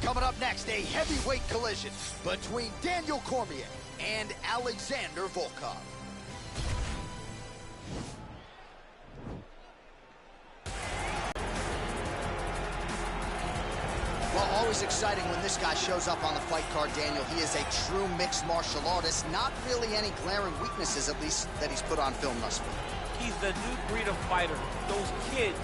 Coming up next, a heavyweight collision between Daniel Cormier and Alexander Volkov. Well, always exciting when this guy shows up on the fight card, Daniel. He is a true mixed martial artist. Not really any glaring weaknesses, at least, that he's put on film thus far. He's the new breed of fighter. Those kids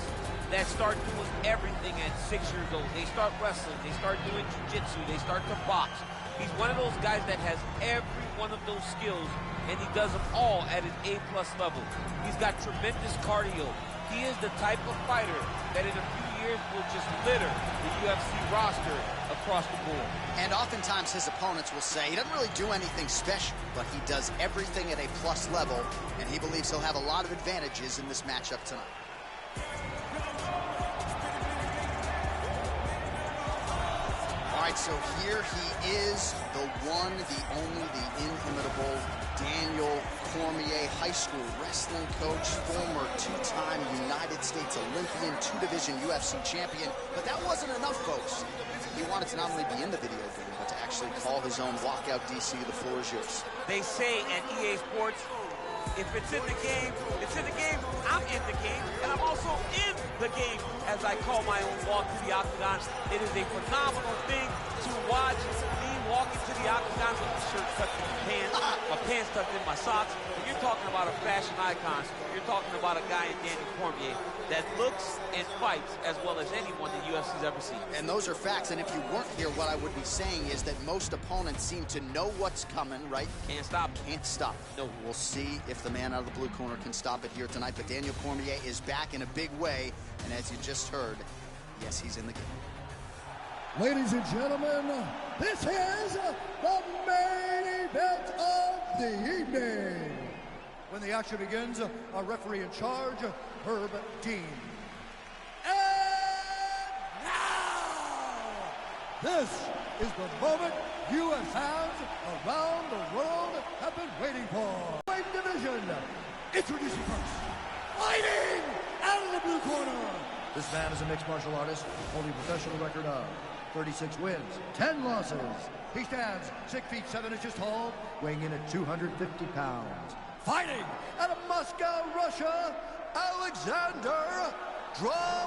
that start doing everything at 6 years old. They start wrestling, they start doing jiu-jitsu, they start to box. He's one of those guys that has every one of those skills, and he does them all at an A+ level. He's got tremendous cardio. He is the type of fighter that in a few years will just litter the UFC roster across the board. And oftentimes his opponents will say he doesn't really do anything special, but he does everything at a plus level, and he believes he'll have a lot of advantages in this matchup tonight. All right, so here he is, the one, the only, the inimitable Daniel Cormier, high school wrestling coach, former two-time United States Olympian, two-division UFC champion. But that wasn't enough, folks. He wanted to not only be in the video game, but to actually call his own walkout. DC, the floor is yours. They say at EA Sports, if it's in the game, it's in the game. I'm in the game, and I'm also in the game as I call my own walk to the octagon. It is a phenomenal thing to watch me walk into the octagon with my shirt tucked in my pants, my pants tucked in my socks. When you're talking about a fashion icon, you're talking about a guy in Daniel Cormier that looks and fights as well as anyone the UFC's ever seen. And those are facts, and if you weren't here, what I would be saying is that most opponents seem to know what's coming, right? Can't stop. Can't stop. No. We'll see if the man out of the blue corner can stop it here tonight, but Daniel Cormier is back in a big way, and as you just heard, yes, he's in the game. Ladies and gentlemen, this is the main event of the evening. When the action begins, our referee in charge, Herb Dean. And now, this is the moment U.S. fans around the world have been waiting for. Weight division, introducing first, fighting out of the blue corner. This man is a mixed martial artist, holding a professional record of 36 wins, 10 losses. He stands 6 feet 7 inches tall, weighing in at 250 pounds. Fighting out of Moscow, Russia, Alexander Volkov.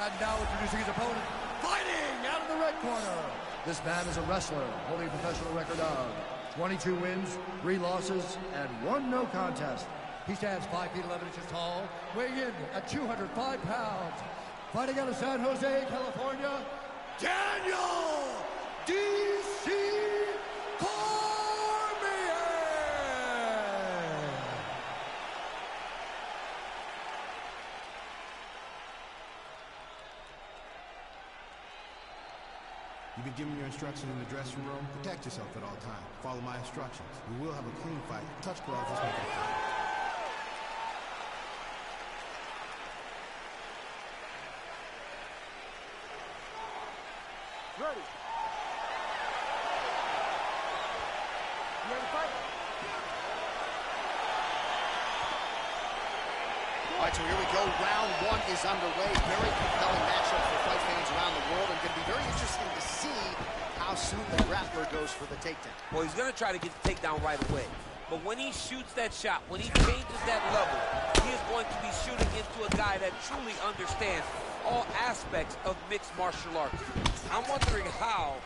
And now introducing his opponent, fighting out of the red corner. This man is a wrestler, holding a professional record of 22 wins, 3 losses, and 1 no contest. He stands 5 feet 11 inches tall, weighing in at 205 pounds. Fighting out of San Jose, California, Daniel D.C. Cormier. You've been given your instructions in the dressing room. Protect yourself at all times. Follow my instructions. We will have a clean fight. Touch gloves. Let's make it fight. Ready. You ready to fight? All right, so here we go. Round 1 is underway. Very compelling matchup for fight fans around the world, and going to be very interesting to see how soon the grappler goes for the takedown. Well, he's going to try to get the takedown right away. But when he shoots that shot, when he changes that level, he is going to be shooting into a guy that truly understands all aspects of mixed martial arts. I'm wondering how,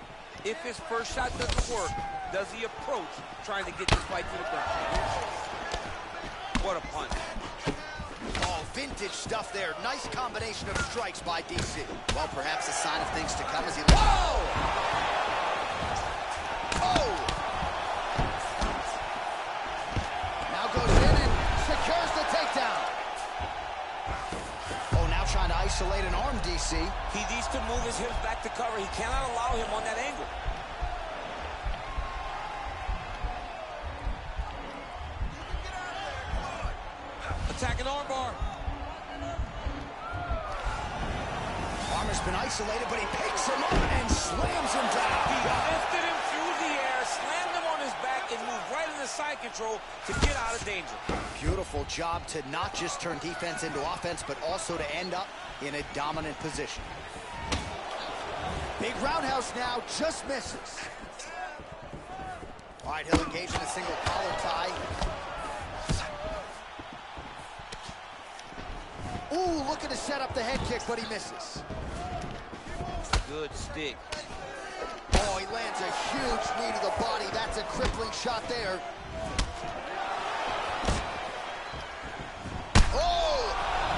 if his first shot doesn't work, does he approach trying to get this fight to the ground? What a punch. Oh, vintage stuff there. Nice combination of strikes by DC. Well, perhaps a sign of things to come as he... Whoa! Oh! Now goes in and secures the takedown. Oh, now trying to isolate an arm, DC. He needs to move his hips back to cover. He cannot allow him on that angle. Attacking armbar. Arm has been isolated, but he picks him up and slams him down. He lifted him through the air, slammed him on his back, and moved right into side control. control to get out of danger. Beautiful job to not just turn defense into offense, but also to end up in a dominant position. Big roundhouse now, just misses. All right, he'll engage in a single collar tie. Ooh, looking to set up the head kick, but he misses. Good stick. Oh, he lands a huge knee to the body. That's a crippling shot there. Oh!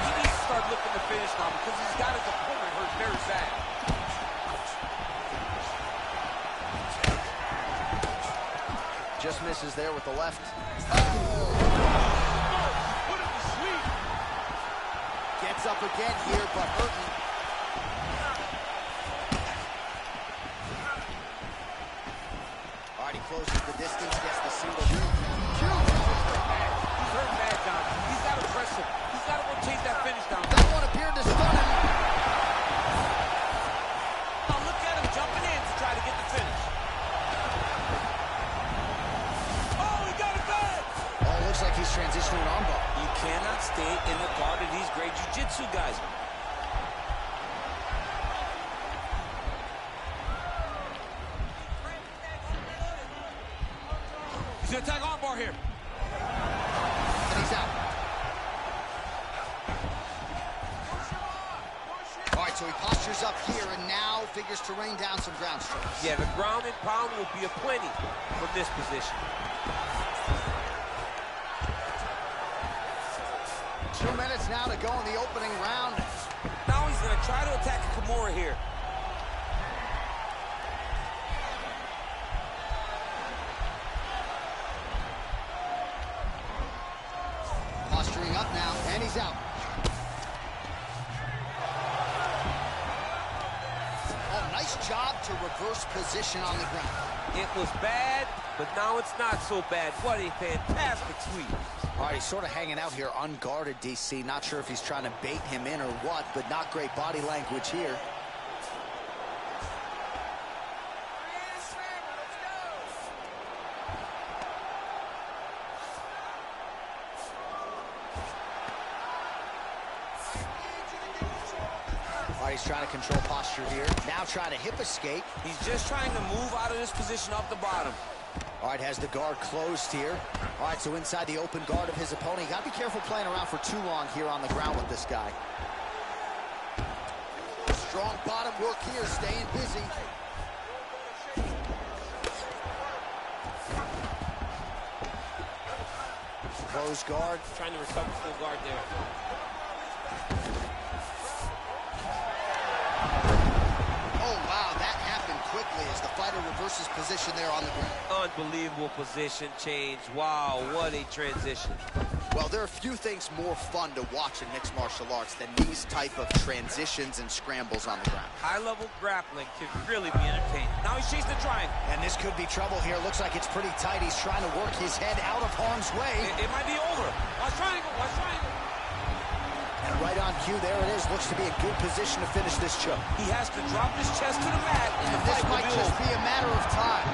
He needs to start looking to finish now because he's got his opponent hurt very bad. Just misses there with the left. Put him to sleep. Gets up again here, but hurting. All right, he closes the distance, gets the single. He's hurt bad, John. He's got to press him. He's got to go chase that finish down. That one appeared to stun him. Now look at him jumping in to try to get the finish. Oh, he got it back! Oh, looks like he's transitioning an armbar. You cannot stay in the guard of these great jiu-jitsu guys. He's gonna attack armbar here. And he's out. All right, so he postures up here and now figures to rain down some ground strikes. Yeah, the ground and pound will be aplenty from this position. 2 minutes now to go in the opening round. Now he's gonna try to attack Kimura here. Posturing up now, and he's out. Oh, nice job to reverse position on the ground. It was bad, but now it's not so bad. What a fantastic sweep. All right, he's sort of hanging out here unguarded, DC. Not sure if he's trying to bait him in or what, but not great body language here. All right, he's trying to control posture here. Now trying to hip escape. He's just trying to move out of this position off the bottom. All right, has the guard closed here. All right, so inside the open guard of his opponent. You got to be careful playing around for too long here on the ground with this guy. Strong bottom work here, staying busy. Closed guard. Trying to recover full guard there. Oh, wow, that happened quickly as the fighter reverses position there on the ground. Unbelievable position change. Wow, what a transition. Well, there are few things more fun to watch in mixed martial arts than these type of transitions and scrambles on the ground. High-level grappling can really be entertaining. Now he's chasing the triangle. And this could be trouble here. Looks like it's pretty tight. He's trying to work his head out of harm's way. It might be over. Watch triangle, watch triangle. And right on cue, there it is. Looks to be a good position to finish this choke. He has to drop his chest to the mat, and the This fight will might be just over. be a matter of time.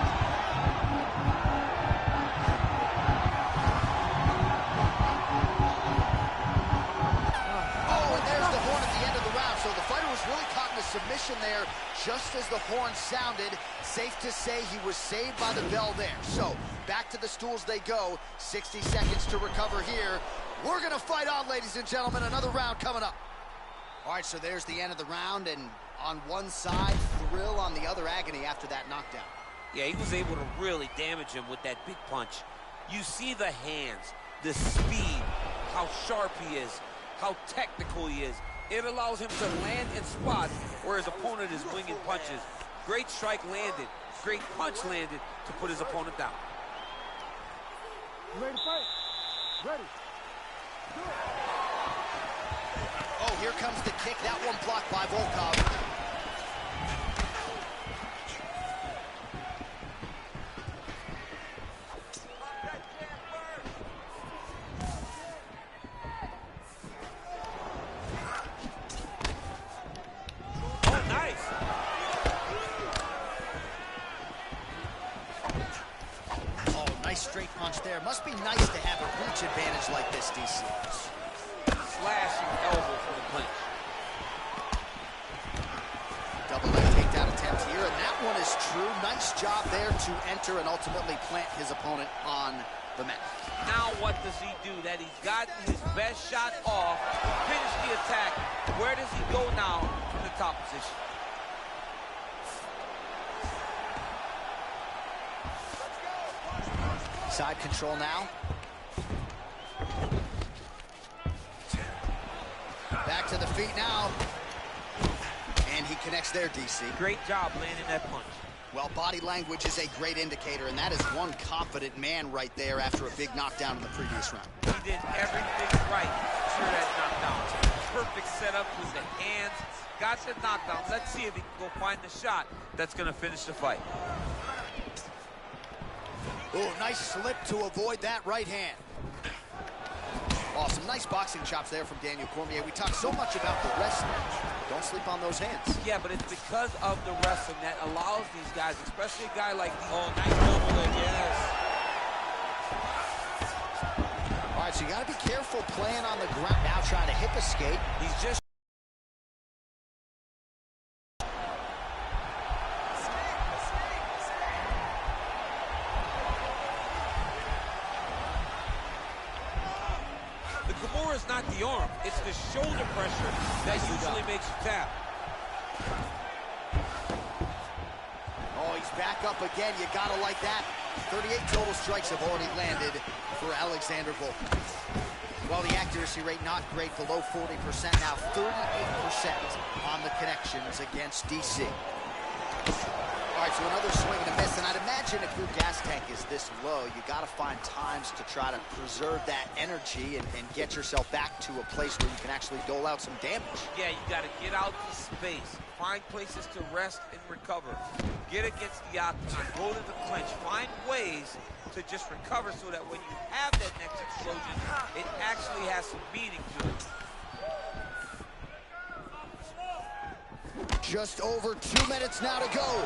Oh, and there's the horn at the end of the round. So the fighter was really caught in a submission there just as the horn sounded. Safe to say he was saved by the bell there. So back to the stools they go. 60 seconds to recover here. We're going to fight on, ladies and gentlemen. Another round coming up. All right, so there's the end of the round, and on one side, thrill, on the other, agony after that knockdown. Yeah, he was able to really damage him with that big punch. You see the hands, the speed, how sharp he is, how technical he is. It allows him to land in spots where his opponent is winging punches. Great strike landed, great punch landed to put his opponent down. You ready to fight? Ready. Oh, here comes the kick. That one blocked by Volkov. Oh, nice. Oh, Nice straight punch there. Must be nice to have a reach advantage like this, DC. Slashing elbow for the clinch. Double leg takedown attempt here, and that one is true. Nice job there to enter and ultimately plant his opponent on the mat. Now what does he do? That he's gotten his best shot off, finish the attack. Where does he go now from the top position? Side control now. Back to the feet now. And he connects there, DC. Great job landing that punch. Well, body language is a great indicator, and that is one confident man right there after a big knockdown in the previous round. He did everything right for that knockdown. Perfect setup with the hands. Got the knockdown. Let's see if he can go find the shot that's going to finish the fight. Oh, nice slip to avoid that right hand. Awesome, nice boxing chops there from Daniel Cormier. We talk so much about the wrestling. Don't sleep on those hands. Yeah, but it's because of the wrestling that allows these guys, especially a guy like nice double leg, yes. All right, so you got to be careful playing on the ground. Now trying to hip escape. He's just is not the arm, it's the shoulder pressure that usually makes you tap. Oh, he's back up again. You gotta like that. 38 total strikes have already landed for Alexander Volkov. Well, the accuracy rate not great, below 40%. Now 38% on the connections against DC. All right, so another swing and a miss, and I'd imagine if your gas tank is this low, you got to find times to try to preserve that energy and get yourself back to a place where you can actually dole out some damage. Yeah, you got to get out to space, find places to rest and recover, get against the octagon, go to the clinch, find ways to just recover so that when you have that next explosion, it actually has some meaning to it. Just over 2 minutes now to go.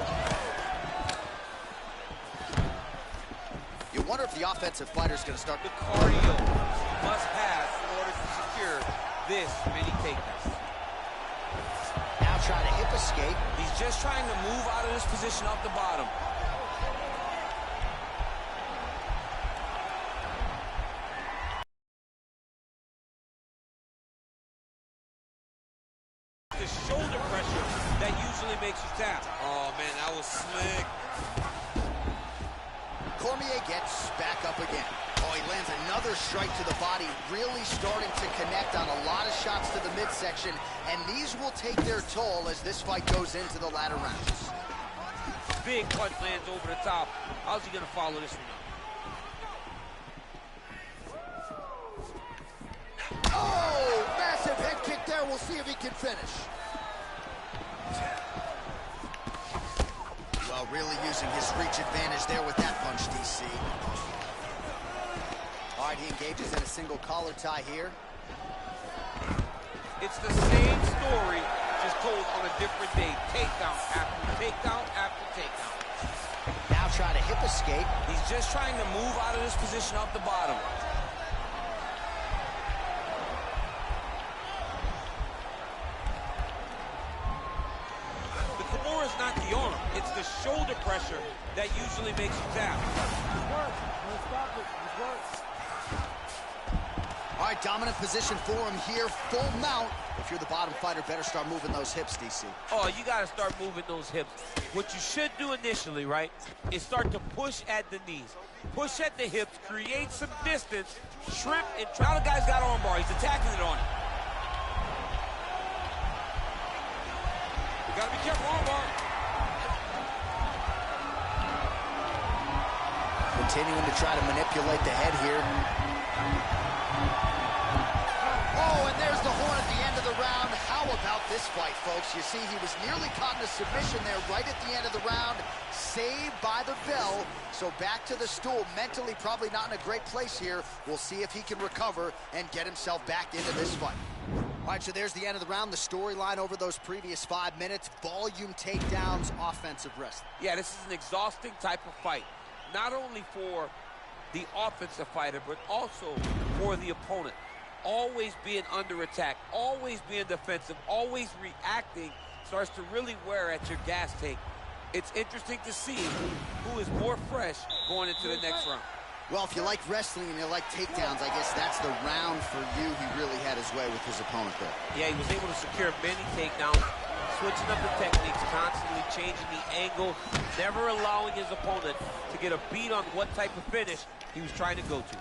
You wonder if the offensive fighter is going to start. The cardio you must have in order to secure this many takedowns. Now trying to hip escape. He's just trying to move out of this position off the bottom. The shoulder pressure that usually makes you tap. Oh, man, that was slick. Cormier gets back up again. Oh, he lands another strike to the body, really starting to connect on a lot of shots to the midsection, and these will take their toll as this fight goes into the latter rounds. Big punch lands over the top. How's he going to follow this one up? Oh, massive head kick there. We'll see if he can finish. Well, really using his reach advantage there with that punch, DC. All right, he engages in a single collar tie here. It's the same story, just told on a different day. Takedown after takedown after takedown. Now trying to hip escape. He's just trying to move out of this position off the bottom. It's not the arm, it's the shoulder pressure that usually makes you tap. All right, dominant position for him here, full mount. If you're the bottom fighter, better start moving those hips, DC. Oh, you got to start moving those hips. What you should do initially, right, is start to push at the knees. Push at the hips, create some distance, shrimp, and try. The guy's got arm bar, he's attacking it on it. You got to be careful, arm bar. Continuing to try to manipulate the head here. Oh, and there's the horn at the end of the round. How about this fight, folks? You see, he was nearly caught in a submission there right at the end of the round. Saved by the bell. So back to the stool. Mentally, probably not in a great place here. We'll see if he can recover and get himself back into this fight. All right, so there's the end of the round. The storyline over those previous 5 minutes. Volume takedowns, offensive wrestling. Yeah, this is an exhausting type of fight. Not only for the offensive fighter, but also for the opponent. Always being under attack, always being defensive, always reacting starts to really wear at your gas tank. It's interesting to see who is more fresh going into the next round. Well, if you like wrestling and you like takedowns, I guess that's the round for you. He really had his way with his opponent there. Yeah, he was able to secure many takedowns, switching up the techniques, constantly changing the angle, never allowing his opponent to get a beat on what type of finish he was trying to go to.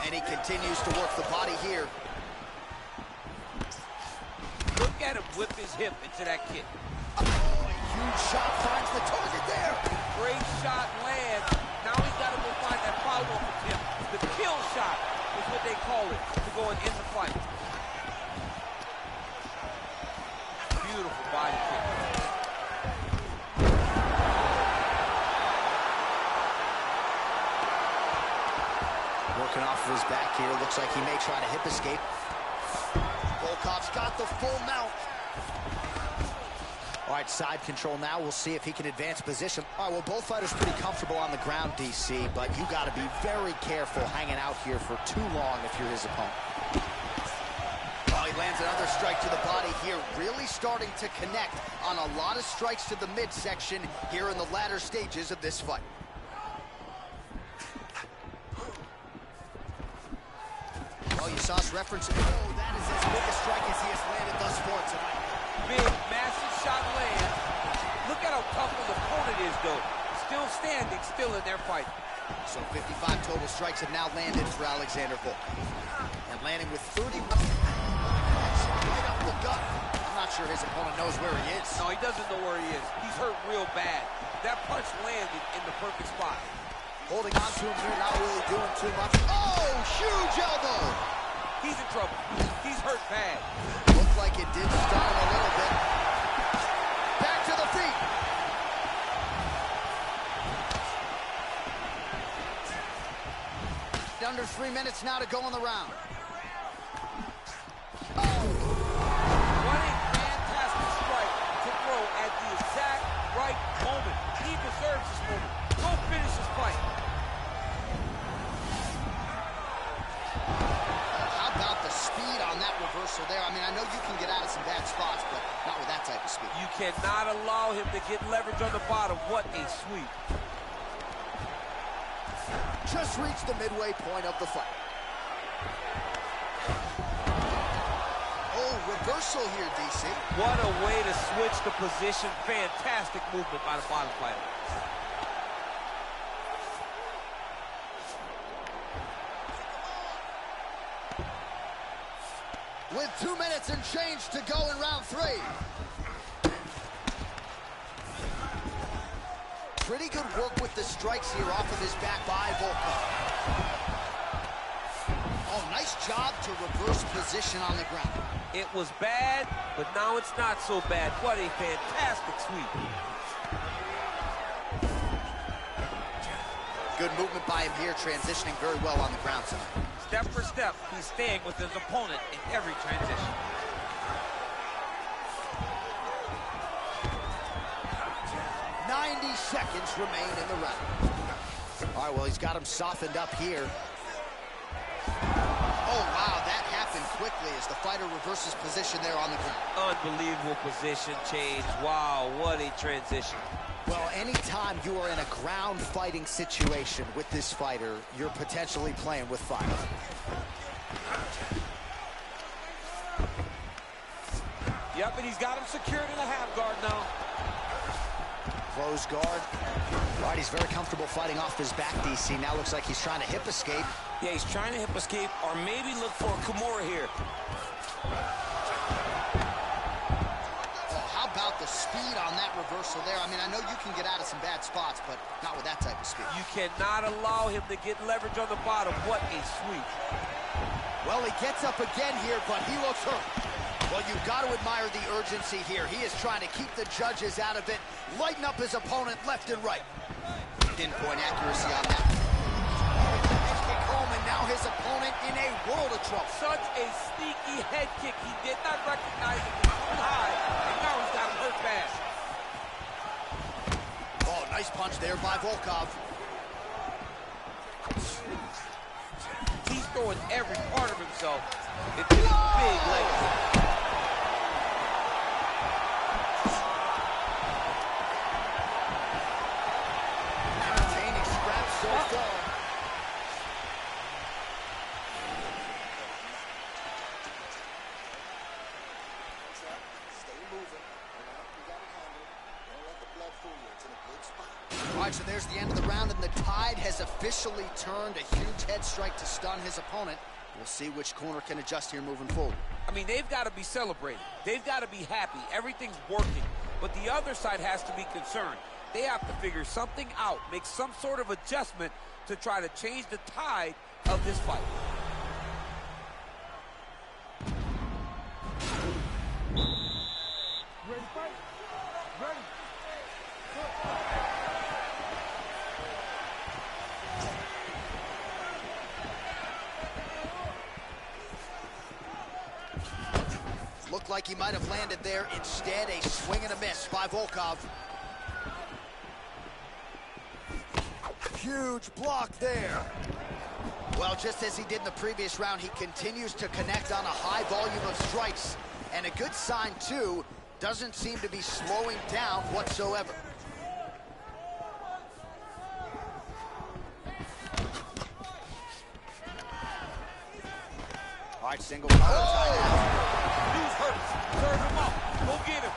And he continues to work the body here. Look at him whip his hip into that kick. Oh, a huge shot finds the target there. Great shot lands. Now he's got to go find that follow-up attempt. The kill shot is what they call it to go and end the fight. Beautiful body kick. Working off of his back here. Looks like he may try to hip escape. Volkov's got the full mount. All right, side control now. We'll see if he can advance position. All right, well, both fighters pretty comfortable on the ground, DC, but you got to be very careful hanging out here for too long if you're his opponent. Oh, he lands another strike to the body here, really starting to connect on a lot of strikes to the midsection here in the latter stages of this fight. Oh, you saw us referencing. Oh, that is as big a strike as he has landed thus far tonight. Big, massive shot lands. Look at how tough his opponent is, though. Still standing, still in their fight. So 55 total strikes have now landed for Alexander Volkov. And landing with 31. Right up the gut. I'm not sure his opponent knows where he is. No, he doesn't know where he is. He's hurt real bad. That punch landed in the perfect spot. Holding on to him here, not really doing too much. Oh, huge elbow! He's in trouble. He's hurt bad. Looked like it did stun him a little bit. Back to the feet. Under 3 minutes now to go in the round. What a fantastic strike to throw at the exact right moment. He deserves this moment. Go finish this fight. How about the speed on that reversal there? I mean, I know you can get out of some bad spots, but not with that type of speed. You cannot allow him to get leverage on the bottom. What a sweep. Just reached the midway point of the fight. Oh, reversal here, DC. What a way to switch the position. Fantastic movement by the bottom fighter. With 2 minutes and change to go in round 3. Pretty good work with the strikes here off of his back by Volkov. Oh, nice job to reverse position on the ground. It was bad, but now it's not so bad. What a fantastic sweep. Good movement by him here, transitioning very well on the ground side. Step for step, he's staying with his opponent in every transition. 90 seconds remain in the round. All right, well, he's got him softened up here. Oh, wow, that happened quickly as the fighter reverses position there on the ground. Unbelievable position change. Wow, what a transition. Well, anytime you are in a ground fighting situation with this fighter, you're potentially playing with fire. Yep, and he's got him secured in a half guard now. Close guard. All right, he's very comfortable fighting off his back, DC. Now looks like he's trying to hip escape. Yeah, he's trying to hip escape or maybe look for a Kimura here. Oh, how about the speed on that reversal there? I mean, I know you can get out of some bad spots, but not with that type of speed. You cannot allow him to get leverage on the bottom. What a sweep. Well, he gets up again here, but he looks hurt. Well, you've got to admire the urgency here. He is trying to keep the judges out of it, lighten up his opponent left and right. Pinpoint accuracy on that. Head kick home, and now his opponent in a world of trouble. Such a sneaky head kick. He did not recognize it was too high, and now he's got him hurt bad. Nice punch there by Volkov. He's throwing every part of himself into these big legs. Entertaining scraps so far. Stay moving. You got it handled. Don't let the blood fool you. It's in a good spot. All right, so there's the end of the round, and the tide has officially turned. A huge head strike to stun his opponent. We'll see which corner can adjust here moving forward. I mean, they've got to be celebrating. They've got to be happy. Everything's working. But the other side has to be concerned. They have to figure something out, make some sort of adjustment to try to change the tide of this fight. Ready, fight? Ready. Looked like he might have landed there. Instead, a swing and a miss by Volkov. Huge block there. Well, just as he did in the previous round, he continues to connect on a high volume of strikes. And a good sign, too, doesn't seem to be slowing down whatsoever. All right, single tie now. He's hurt. Serve him up. Go get him.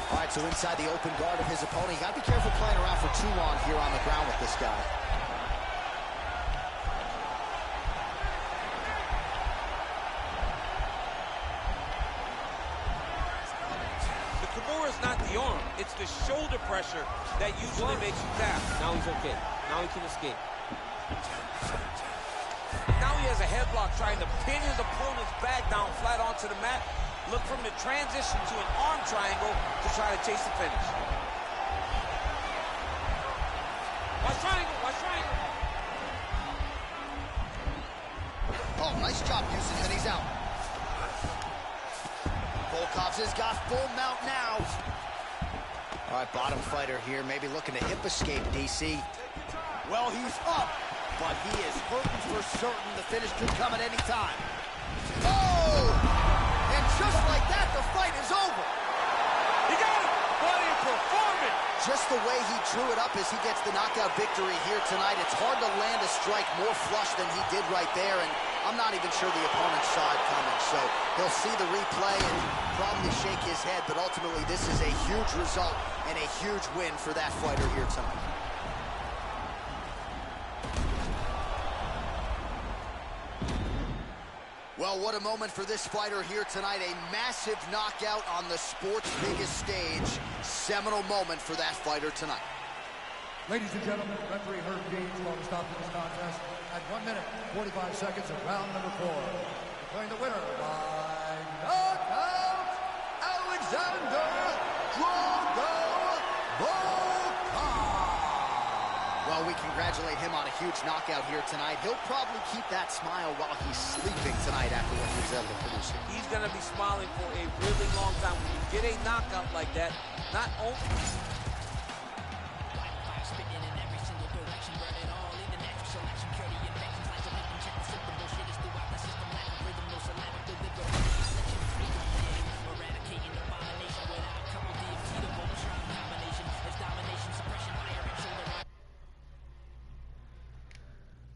All right, so inside the open guard of his opponent. You got to be careful playing around for too long here on the ground with this guy. It's not the arm, it's the shoulder pressure that usually makes you tap. Now he's okay. Now he can escape. Now he has a headlock trying to pin his opponent's back down flat onto the mat. Look from the transition to an arm triangle to try to chase the finish. Watch triangle, watch triangle. Oh, nice job using it, and he's out. Volkov's has got full mount now. All right, bottom fighter here, maybe looking to hip escape, DC. Well, he's up, but he is hurting for certain. The finish could come at any time. Oh! And just like that, the fight is over. He got him! What a performance! Just the way he drew it up as he gets the knockout victory here tonight. It's hard to land a strike more flush than he did right there, and I'm not even sure the opponent saw it coming. So he'll see the replay and probably shake his head, but ultimately this is a huge result and a huge win for that fighter here tonight. Well, what a moment for this fighter here tonight. A massive knockout on the sport's biggest stage. Seminal moment for that fighter tonight. Ladies and gentlemen, referee Herb Dean will stop this contest at 1 minute, 45 seconds of round number 4. Declaring the winner by knockout, Alexander Volkov. Well, we congratulate him on a huge knockout here tonight. He'll probably keep that smile while he's sleeping tonight after what he was able to produce here. He's going to be smiling for a really long time. When you get a knockout like that, not only